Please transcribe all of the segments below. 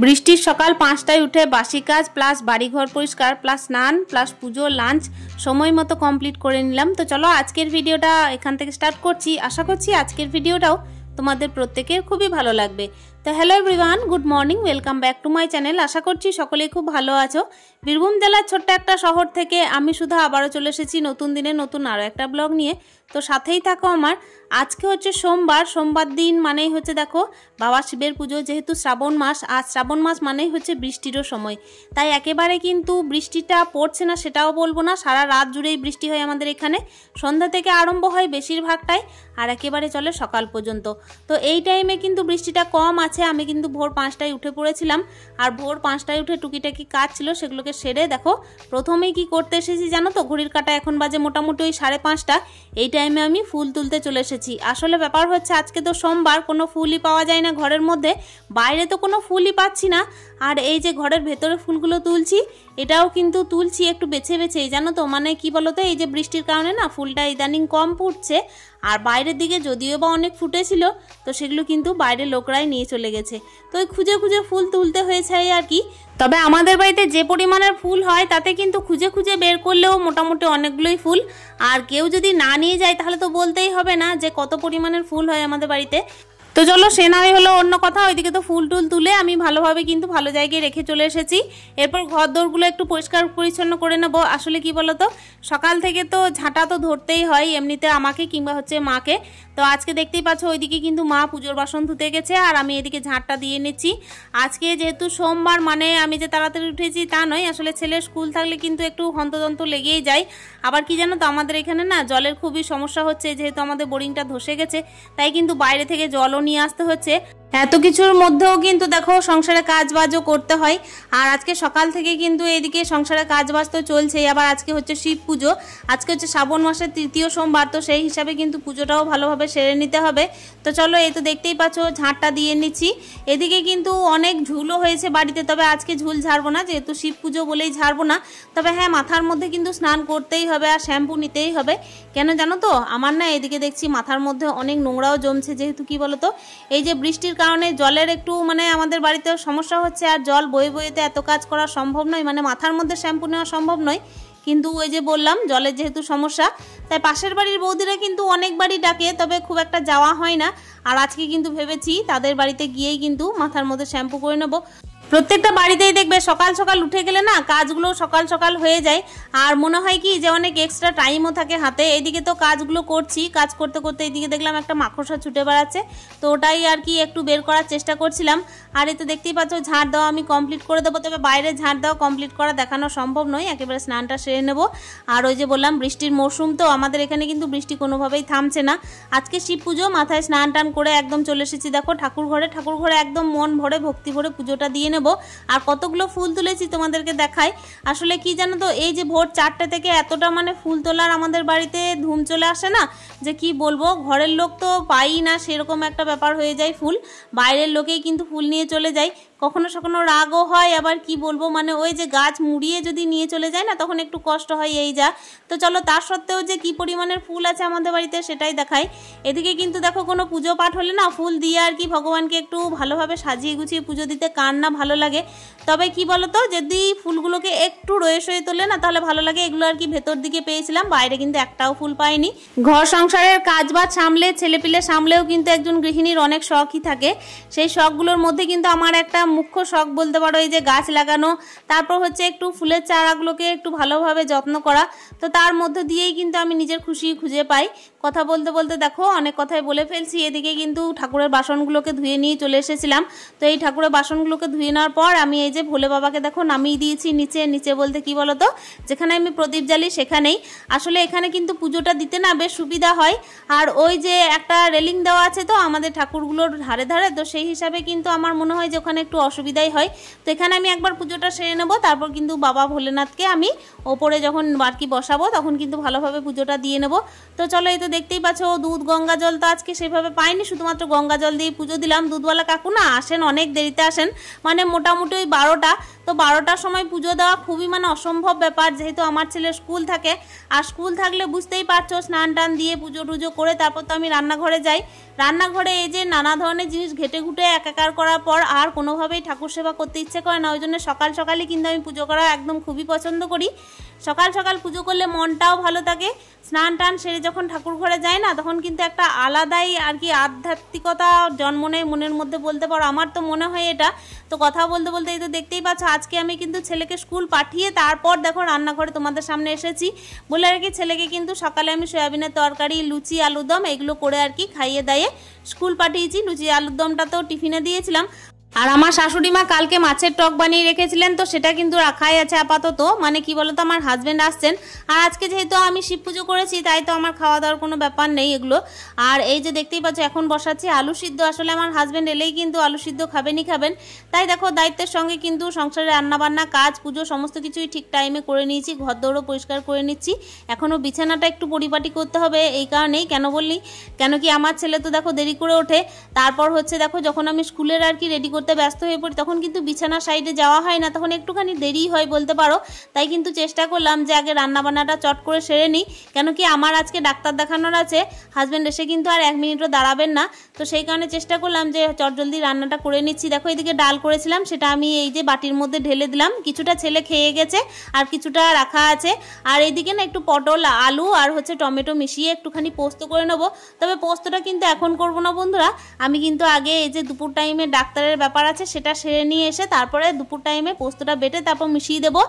বৃষ্টির সকাল 5টায় উঠে বাসি কাজ প্লাস বাড়িঘর পরিষ্কার প্লাস স্নান প্লাস পুজো লাঞ্চ সময় মতো কমপ্লিট করে নিলাম। তো চলো আজকের ভিডিওটা এখান থেকে স্টার্ট করছি। আশা করছি আজকের ভিডিওটাও তোমাদের প্রত্যেকের খুবই ভালো লাগবে। তো hello everyone, good morning, welcome back to my channel. আশা করছি সকলেই খুব ভালো আছো। বীরভূম জেলার ছোট্ট একটা শহর থেকে আমি শুধু আবারও চলে এসেছি নতুন দিনে নতুন আরও একটা ব্লগ নিয়ে। তো সাথেই থাকো আমার। আজকে হচ্ছে সোমবার দিন মানেই হচ্ছে দেখো বাবা শিবের পুজো। যেহেতু শ্রাবণ মাস, আর শ্রাবণ মাস মানেই হচ্ছে বৃষ্টিরও সময়, তাই একেবারে কিন্তু বৃষ্টিটা পড়ছে না সেটাও বলবো না, সারা রাত জুড়েই বৃষ্টি হয় আমাদের এখানে। সন্ধ্যা থেকে আরম্ভ হয় বেশিরভাগটাই, আর একেবারে চলে সকাল পর্যন্ত। তো এই টাইমে কিন্তু বৃষ্টিটা কম আছে। আমি কিন্তু ভোর 5টায় উঠে পড়েছিলাম, আর ভোর 5টায় উঠে টুকিটাকি কাজ ছিল সেগুলোকে সেরে দেখো প্রথমেই কি করতে এসেছি জানো তো, ঘড়ির কাঁটা এখন বাজে মোটামুটি ওই 5:30। এই টাইমে আমি ফুল তুলতে চলে এসেছি। আসলে ব্যাপার হচ্ছে আজকে তো সোমবার, কোনো ফুলই পাওয়া যায় না ঘরের মধ্যে, বাইরে তো কোনো ফুলই পাচ্ছি না। আর এই যে ঘরের ভেতরে ফুলগুলো তুলছি, এটাও কিন্তু তুলছি একটু বেছে বেছেই জানো তো। মানে কি বলতো, এই যে বৃষ্টির কারণে না ফুলটা ইদানিং কম ফুটছে, আর বাইরের দিকে যদিও বা অনেক ফুটেছিল তো সেগুলো কিন্তু বাইরের লোকরাই নিয়ে চলে গেছে। তো ওই খুঁজে খুঁজে ফুল তুলতে হয়েছে আর কি। তবে আমাদের বাড়িতে যে পরিমাণের ফুল হয় তাতে কিন্তু খুঁজে খুঁজে বের করলেও মোটামুটি অনেকগুলোই ফুল। আর কেউ যদি না নিয়ে যায় তাহলে তো বলতেই হবে না যে কত পরিমাণের ফুল হয় আমাদের বাড়িতে। তো চলো সে নয় হলো অন্য কথা, ওইদিকে তো ফুল টুল তুলে আমি ভালোভাবে কিন্তু ভালো জায়গায় রেখে চলে এসেছি। এরপর ঘর দোরগুলো একটু পরিষ্কার পরিচ্ছন্ন করে নেবো। আসলে কি বলতো, সকাল থেকে তো ঝাঁটা তো ধরতেই হয় এমনিতে আমাকে কিংবা হচ্ছে মাকে। তো আজকে দেখতেই পাচ্ছ ওইদিকে কিন্তু মা পুজোর বাসন ধুতে গেছে, আর আমি এদিকে ঝাঁটটা দিয়ে নিচ্ছি। আজকে যেহেতু সোমবার মানে আমি যে তাড়াতাড়ি উঠেছি তা নয়, আসলে ছেলের স্কুল থাকলে কিন্তু একটু হন্তদন্ত লেগেই যায়। আবার কি জানো তো, আমাদের এখানে না জলের খুবই সমস্যা হচ্ছে, যেহেতু আমাদের বোরিংটা ধসে গেছে, তাই কিন্তু বাইরে থেকে জলও নিয়ে আসতে হচ্ছে। এত কিছুর মধ্যেও কিন্তু দেখো সংসারে কাজ বাজও করতে হয়। আর আজকে সকাল থেকে কিন্তু এদিকে সংসারে কাজ বাজ তো চলছেই। আবার আজকে হচ্ছে শিব পুজো, আজকে হচ্ছে শ্রাবণ মাসের 3য় সোমবার, তো সেই হিসাবে কিন্তু পুজোটাও ভালোভাবে সেরে নিতে হবে। তো চলো এই তো দেখতেই পাচ্ছ ঝাঁটটা দিয়ে নিচ্ছি। এদিকে কিন্তু অনেক ঝুলও হয়েছে বাড়িতে, তবে আজকে ঝুল ঝাড়বো না, যেহেতু শিব পুজো বলেই ঝাড়বো না। তবে হ্যাঁ, মাথার মধ্যে কিন্তু স্নান করতেই হবে আর শ্যাম্পু নিতেই হবে। কেন জানো তো, আমার না এদিকে দেখছি মাথার মধ্যে অনেক নোংরাও জমছে। যেহেতু কি বলতো, এই যে বৃষ্টির কারণে জলের একটু মানে আমাদের বাড়িতে সমস্যা হচ্ছে, আর জল বয়ে বইতে এত কাজ করা সম্ভব নয়, মানে মাথার মধ্যে শ্যাম্পু নেওয়া সম্ভব নয়। কিন্তু ওই যে বললাম জলের যেহেতু সমস্যা, তাই পাশের বাড়ির বৌদিরা কিন্তু অনেকবারই ডাকে, তবে খুব একটা যাওয়া হয় না। আর আজকে কিন্তু ভেবেছি তাদের বাড়িতে গিয়েই কিন্তু মাথার মধ্যে শ্যাম্পু করে নেবো। প্রত্যেকটা বাড়িতেই দেখবে সকাল সকাল উঠে গেলে না কাজগুলো সকাল সকাল হয়ে যায়, আর মনে হয় কি যে অনেক এক্সট্রা টাইমও থাকে হাতে। এদিকে তো কাজগুলো করছি, কাজ করতে করতে এদিকে দেখলাম একটা মাকড়সা ছুটে বেড়াচ্ছে, তো ওটাই আর কি একটু বের করার চেষ্টা করছিলাম। আর এই তো দেখতেই পাচ্ছ ঝাঁট দেওয়া আমি কমপ্লিট করে দেবো, তবে বাইরে ঝাঁট দেওয়া কমপ্লিট করা দেখানো সম্ভব নয়, একেবারে স্নানটা সেরে নেবো। আর ওই যে বললাম বৃষ্টির মরশুম, তো আমাদের এখানে কিন্তু বৃষ্টি কোনোভাবেই থামছে না। আজকে শিব পুজো, মাথায় স্নান টান করে একদম চলে এসেছি দেখো ঠাকুর ঘরে একদম মন ভরে ভক্তি ভরে পুজোটা দিয়ে নেব। আর কতগুলো ফুল তুলেছি তোমাদেরকে দেখাই। আসলে কি জানো তো, এই যে ভোর 4টে থেকে এতটা মানে ফুল তোলার আমাদের বাড়িতে ধুম চলে আসে না, যে কি বলবো, ঘরের লোক তো পাই না সেরকম একটা ব্যাপার হয়ে যায়। ফুল বাইরের লোকেই কিন্তু ফুল নিয়ে চলে যায়, কখনো কখনো রাগও হয়। আবার কি বলবো, মানে ওই যে গাছ মুড়িয়ে যদি নিয়ে চলে যায় না, তখন একটু কষ্ট হয় এই যা। তো চলো তার সত্ত্বেও যে কি পরিমাণের ফুল আছে আমাদের বাড়িতে সেটাই দেখাই। এদিকে কিন্তু দেখো কোনো পুজো পাঠ হলে না ফুল দিয়ে আর কি ভগবানকে একটু ভালোভাবে সাজিয়ে গুছিয়ে পুজো দিতে কার না ভালো লাগে। তবে কি বলতো, যদি ফুলগুলোকে একটু রয়ে সয়ে তোলে না তাহলে ভালো লাগে। এগুলো আর কি ভেতর দিকে পেয়েছিলাম, বাইরে কিন্তু একটাও ফুল পাইনি। ঘর সংসারের কাজ বাজ সামলে ছেলেপিলে সামলেও কিন্তু একজন গৃহিণীর অনেক শখই থাকে। সেই শখগুলোর মধ্যে কিন্তু আমার একটা মুখ্য শখ বলতে পারো এই যে গাছ লাগানো, তারপর হচ্ছে একটু ফুলের চারাগুলোকে একটু ভালোভাবে যত্ন করা। তো তার মধ্যে দিয়েই কিন্তু আমি নিজের খুশি খুঁজে পাই। কথা বলতে বলতে দেখো অনেক কথাই বলে ফেলছি। এদিকে কিন্তু ঠাকুরের বাসনগুলোকে ধুয়ে নিয়ে চলে এসেছিলাম। তো এই ঠাকুরের বাসনগুলোকে ধুয়ে নেওয়ার পর আমি এই যে ভোলে বাবাকে দেখো নামিয়ে দিয়েছি নিচে বলতে কি বলতো, যেখানে আমি প্রদীপ জ্বালি সেখানেই। আসলে এখানে কিন্তু পুজোটা দিতে না বেশ সুবিধা হয়। আর ওই যে একটা রেলিং দেওয়া আছে তো আমাদের ঠাকুরগুলোর ধারে ধারে, তো সেই হিসাবে কিন্তু আমার মনে হয় যে ওখানে একটু অসুবিধাই হয়। তো এখানে আমি একবার পুজোটা সেরে নেবো, তারপর কিন্তু বাবা ভোলেনাথকে আমি ওপরে যখন বারকি বসাবো তখন কিন্তু ভালোভাবে পুজোটা দিয়ে নেবো। তো চলো এই তো দেখতেই পাচ্ছ দুধ গঙ্গা জল তো আজকে সেভাবে পাইনি, শুধুমাত্র গঙ্গা জল দিয়ে পুজো দিলাম। দুধওয়ালা কাকু না আসেন অনেক দেরিতে আসেন, মানে মোটামুটি ওই 12টা। তো 12টার সময় পুজো দেওয়া খুবই মানে অসম্ভব ব্যাপার, যেহেতু আমার ছেলের স্কুল থাকে। আর স্কুল থাকলে বুঝতেই পারছো স্নান টান দিয়ে পুজো টুজো করে তারপর তো আমি রান্নাঘরে যাই। রান্নাঘরে এই যে নানা ধরনের জিনিস ঘেটে ঘুটে একাকার করার পর আর কোনোভাবেই ঠাকুর সেবা করতে ইচ্ছে করে না। ওই জন্য সকাল সকালই কিন্তু আমি পুজো করা একদম খুবই পছন্দ করি। সকাল সকাল পুজো করলে মনটাও ভালো থাকে। স্নান টান সেরে যখন ঠাকুর ঘরে যায় না, তখন কিন্তু একটা আলাদাই আর কি আধ্যাত্মিকতা জন্ম নেয় মনের মধ্যে, বলতে পারো। আমার তো মনে হয় এটা। তো কথা বলতে বলতে এই তো দেখতেই পাচ্ছ আজকে আমি কিন্তু ছেলেকে স্কুল পাঠিয়ে তারপর দেখো রান্নাঘরে তোমাদের সামনে এসেছি। বলে আর কি ছেলেকে কিন্তু সকালে আমি সয়াবিনের তরকারি, লুচি, আলুরদম এগুলো করে আর কি খাইয়ে দাইয়ে স্কুল পাঠিয়েছি। লুচি আলুরদমটা তো টিফিনে দিয়েছিলাম। আর আমার শাশুড়ি মা কালকে মাছের টক বানিয়ে রেখেছিলেন, তো সেটা কিন্তু রাখাই আছে আপাতত। মানে কি বলতো, আমার হাজব্যান্ড আসছেন, আর আজকে যেহেতু আমি শিব পুজো করেছি তাই তো আমার খাওয়া দাওয়ার কোনো ব্যাপার নেই এগুলো। আর এই যে দেখতেই পাচ্ছ এখন বসাচ্ছি আলু সিদ্ধ। আসলে আমার হাজব্যান্ড এলেই কিন্তু আলু সিদ্ধ খাবেনই খাবেন, তাই দেখো দায়িত্বের সঙ্গে কিন্তু সংসারে রান্নাবান্না, কাজ, পুজো সমস্ত কিছুই ঠিক টাইমে করে নিয়েছি। ঘর দৌড়ও পরিষ্কার করে নিচ্ছি। এখনও বিছানাটা একটু পরিপাটি করতে হবে, এই কারণেই। কেন কি আমার ছেলে তো দেখো দেরি করে ওঠে। তারপর হচ্ছে দেখো যখন আমি স্কুলের আর কি রেডি করতে ব্যস্ত হয়ে পড়ি তখন কিন্তু বিছানার সাইডে যাওয়া হয় না, তখন একটুখানি দেরি হয় বলতে পারো। তাই কিন্তু চেষ্টা করলাম যে আগে রান্নাবান্নাটা চট করে সেরে নিই। কেন কি আমার আজকে ডাক্তার দেখানোর আছে, হাজব্যান্ড এসে কিন্তু আর 1 মিনিটও দাঁড়াবেন না। তো সেই কারণে চেষ্টা করলাম যে চট জলদি রান্নাটা করে নিচ্ছি। দেখো এদিকে ডাল করেছিলাম, সেটা আমি এই যে বাটির মধ্যে ঢেলে দিলাম। কিছুটা ছেলে খেয়ে গেছে আর কিছুটা রাখা আছে। আর এইদিকে না একটু পটল, আলু আর হচ্ছে টমেটো মিশিয়ে একটুখানি পোস্ত করে নেবো। তবে পোস্তটা কিন্তু এখন করবো না বন্ধুরা, আমি কিন্তু আগে এই যে দুপুর টাইমে ডাক্তারের ব্যাপার আছে সেটা সেরে নিয়ে এসে তারপরে দুপুর টাইমে পোস্তটা বেটে তারপর মিশিয়ে দেবো।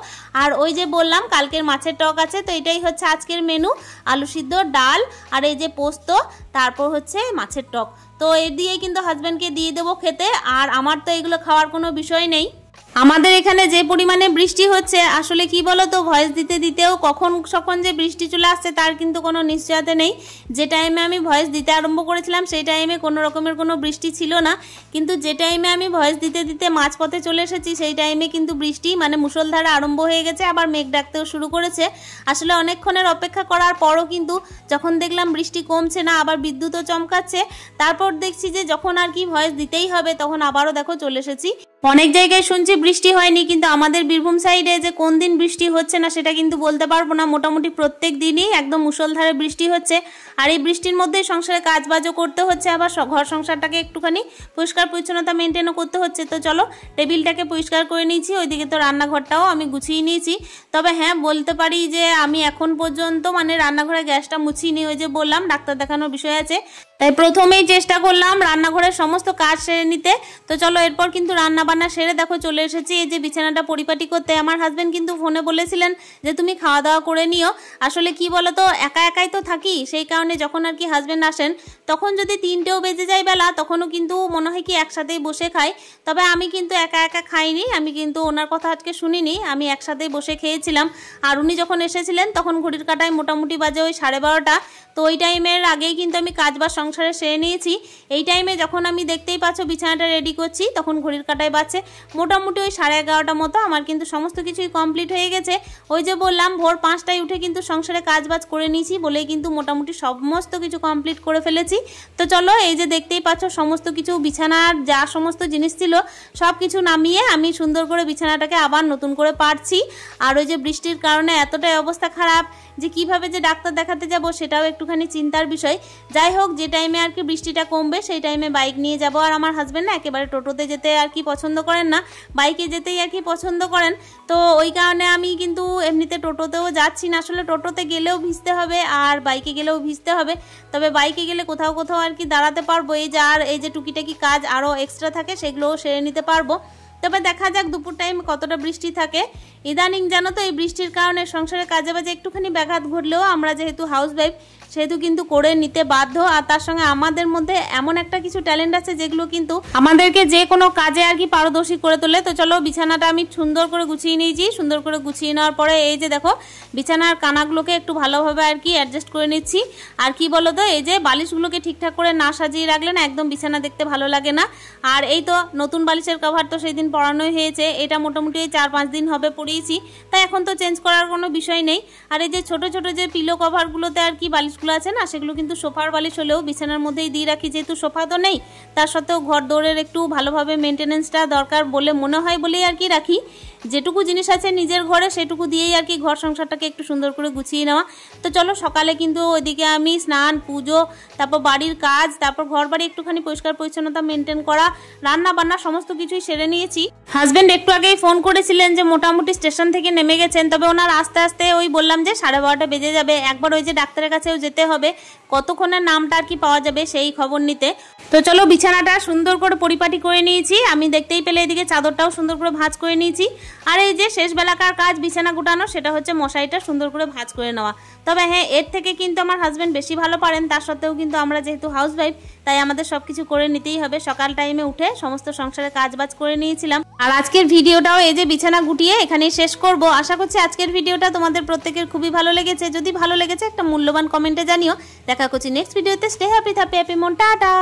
আর ওই যে বললাম কালকের মাছের টক আছে, তো এটাই হচ্ছে আজকের মেনু। আলু সিদ্ধ, ডাল আর এই যে পোস্ত, তারপর হচ্ছে মাছের টক। তো এই দিয়ে কিন্তু হাজব্যান্ডকে দিয়ে দেবো খেতে। আর আমার তো এগুলো খাওয়ার কোনো বিষয় নেই। আমাদের এখানে যে পরিমাণে বৃষ্টি হচ্ছে, আসলে কি বলো তো, ভয়েস দিতে দিতেও কখন যে বৃষ্টি চলে আসছে তার কিন্তু কোনো নিশ্চয়তা নেই। যে টাইমে আমি ভয়েস দিতে আরম্ভ করেছিলাম সেই টাইমে কোনো রকমের কোনো বৃষ্টি ছিল না, কিন্তু যে টাইমে আমি ভয়েস দিতে দিতে মাঝপথে চলে এসেছি সেই টাইমে কিন্তু বৃষ্টি মানে মুষলধারে আরম্ভ হয়ে গেছে। আবার মেঘ ডাকতেও শুরু করেছে। আসলে অনেকক্ষণের অপেক্ষা করার পরও কিন্তু যখন দেখলাম বৃষ্টি কমছে না, আবার বিদ্যুৎও চমকাচ্ছে, তারপর দেখছি যে যখন আর কি ভয়েস দিতেই হবে তখন আবারও দেখো চলে এসেছি। অনেক জায়গায় শুনছি বৃষ্টি হয়নি, কিন্তু আমাদের বীরভূম সাইডে যে কোন দিন বৃষ্টি হচ্ছে না সেটা কিন্তু বলতে পারবো না। মোটামুটি প্রত্যেক দিনই একদম মুষলধারে বৃষ্টি হচ্ছে। আর এই বৃষ্টির মধ্যেই সংসারে কাজবাজও করতে হচ্ছে, আবার ঘর সংসারটাকে একটুখানি পরিষ্কার পরিচ্ছন্নতা মেনটেনও করতে হচ্ছে। তো চলো টেবিলটাকে পরিষ্কার করে নিয়েছি, ওইদিকে তো রান্নাঘরটাও আমি গুছিয়ে নিয়েছি। তবে হ্যাঁ বলতে পারি যে আমি এখন পর্যন্ত মানে রান্নাঘরে গ্যাসটা মুছিয়ে নিই। ওই যে বললাম ডাক্তার দেখানোর বিষয় আছে, তাই প্রথমেই চেষ্টা করলাম রান্নাঘরের সমস্ত কাজ সেরে নিতে। তো চলো এরপর কিন্তু রান্নাবান্না সেরে দেখো চলে এসেছি এই যে বিছানাটা পরিপাটি করতে। আমার হাজব্যান্ড কিন্তু ফোনে বলেছিলেন যে তুমি খাওয়া দাওয়া করে নিও। আসলে কি বলো তো, একা একাই তো থাকি, সেই কারণে যখন আর কি হাজব্যান্ড আসেন তখন যদি 3টেও বেজে যায় বেলা, তখনও কিন্তু মনে হয় কি একসাথেই বসে খাই। তবে আমি কিন্তু একা একা খাইনি, আমি কিন্তু ওনার কথা আজকে শুনিনি, আমি একসাথেই বসে খেয়েছিলাম। আর উনি যখন এসেছিলেন তখন ঘড়ির কাঁটায় মোটামুটি বাজে ওই 12:30। তো ওই টাইমের আগেই কিন্তু আমি কাজ বা সংসারে সেরে নিয়েছি। এই টাইমে যখন আমি দেখতেই পাচ্ছ বিছানাটা রেডি করছি তখন ঘড়ির কাঁটায় বাজছে মোটামুটি ওই 11:30 মতো। আমার কিন্তু সমস্ত কিছুই কমপ্লিট হয়ে গেছে। ওই যে বললাম ভোর 5টায় উঠে কিন্তু সংসারে কাজবাজ করে নিয়েছি বলেই কিন্তু মোটামুটি সমস্ত কিছু কমপ্লিট করে ফেলেছি। তো চলো এই যে দেখতেই পাচ্ছ সমস্ত কিছু বিছানার যা সমস্ত জিনিস ছিল সব কিছু নামিয়ে আমি সুন্দর করে বিছানাটাকে আবার নতুন করে পারছি। আর ওই যে বৃষ্টির কারণে এতটাই অবস্থা খারাপ যে কিভাবে যে ডাক্তার দেখাতে যাব সেটাও একটুখানি চিন্তার বিষয়। যাই হোক, যে টাইমে আর কি বৃষ্টিটা কমবে সেই টাইমে বাইক নিয়ে যাব। আর আমার হাজব্যান্ড না একেবারে টোটোতে যেতে আর কি পছন্দ করেন না, বাইকে যেতেই আর কি পছন্দ করেন। তো ওই কারণে আমি কিন্তু এমনিতে টোটোতেও যাচ্ছি না। আসলে টোটোতে গেলেও ভিজতে হবে আর বাইকে গেলেও ভিজতে হবে। তবে বাইকে গেলে কোথাও কোথাও আর কি দাঁড়াতে পারবো, এই যে আর এই যে টুকিটাকি কাজ আরও এক্সট্রা থাকে সেগুলোও সেরে নিতে পারবো। তবে দেখা যাক দুপুর টাইম কতটা বৃষ্টি থাকে। ইদানিং জানো তো এই বৃষ্টির কারণে সংসারে কাজে বাজে একটুখানি ব্যাঘাত ঘটলেও আমরা যেহেতু হাউসওয়াইফ সেহেতু কিন্তু করে নিতে বাধ্য। আর তার সঙ্গে আমাদের মধ্যে এমন একটা কিছু ট্যালেন্ট আছে যেগুলো কিন্তু আমাদেরকে যে কোনো কাজে আর কি পারদর্শী করে তোলে। তো চলো বিছানাটা আমি সুন্দর করে গুছিয়ে নিয়েছি। সুন্দর করে গুছিয়ে নেওয়ার পরে এই যে দেখো বিছানার কানাগুলোকে একটু ভালোভাবে আর কি অ্যাডজাস্ট করে নিচ্ছি। আর কি বলো তো, এই যে বালিশগুলোকে ঠিকঠাক করে না সাজিয়ে রাখলে না একদম বিছানা দেখতে ভালো লাগে না। আর এই তো নতুন বালিশের কভার তো সেই দিন পরানোই হয়েছে, এটা মোটামুটি 4-5 দিন হবে পরিয়েছি, তাই এখন তো চেঞ্জ করার কোনো বিষয় নেই। আর এই যে ছোট ছোট যে পিলো কভারগুলোতে আর কি বালিশগুলো আছে না, সেগুলো কিন্তু সোফার বালিশ হলেও বিছানার মধ্যেই দিয়ে রাখি, যেহেতু সোফা তো নেই। তার সত্ত্বেও ঘর দৌড়ের একটু ভালোভাবে মেনটেনেন্সটা দরকার বলে মনে হয় বলেই আর কি রাখি। যেটুকু জিনিস আছে নিজের ঘরে সেটুকু দিয়েই আর কি ঘর সংসারটাকে একটু সুন্দর করে গুছিয়ে নেওয়া। তো চলো সকালে কিন্তু ওইদিকে আমি স্নান, পুজো, তারপর বাড়ির কাজ, তারপর ঘর বাড়ি একটুখানি পরিষ্কার পরিচ্ছন্নতা মেনটেন করা, রান্না বান্না সমস্ত কিছুই সেরে নিয়েছি। হাজব্যান্ড একটু আগেই ফোন করেছিলেন যে মোটামুটি স্টেশন থেকে নেমে গেছেন, তবে ওনার আস্তে আস্তে ওই বললাম যে 12:30 বেজে যাবে। একবার ওই যে ডাক্তারের কাছেও যেতে হবে, কতক্ষণের নামটা আর কি পাওয়া যাবে সেই খবর নিতে। তো চলো বিছানাটা সুন্দর করে পরিপাটি করে নিয়েছি, আমি দেখতেই পেলে এদিকে চাদরটাও সুন্দর করে ভাঁজ করে নিয়েছি। আর এই যে শেষ বেলাকার কাজ বিছানা গুটানো, সেটা হচ্ছে মশারিটা সুন্দর করে ভাঁজ করে নেওয়া। তবে হ্যাঁ, এর থেকে কিন্তু আমার হাজব্যান্ড বেশি ভালো পারেন, তার সত্ত্বেও কিন্তু আমরা যেহেতু হাউসওয়াইফ তাই আমাদের সবকিছু করে নিতেই হবে। সকাল টাইমে উঠে সমস্ত সংসারের কাজবাজ করে নিয়েছিলাম। আর আজকের ভিডিওটাও এই যে বিছানা গুটিয়ে এখানেই শেষ করব। আশা করছি আজকের ভিডিওটা তোমাদের প্রত্যেকের খুবই ভালো লেগেছে। যদি ভালো লেগেছে একটা মূল্যবান কমেন্টে জানিও। দেখা করছি নেক্সট ভিডিওতে। স্টে হ্যাপি, হ্যাপি মন, টাটা।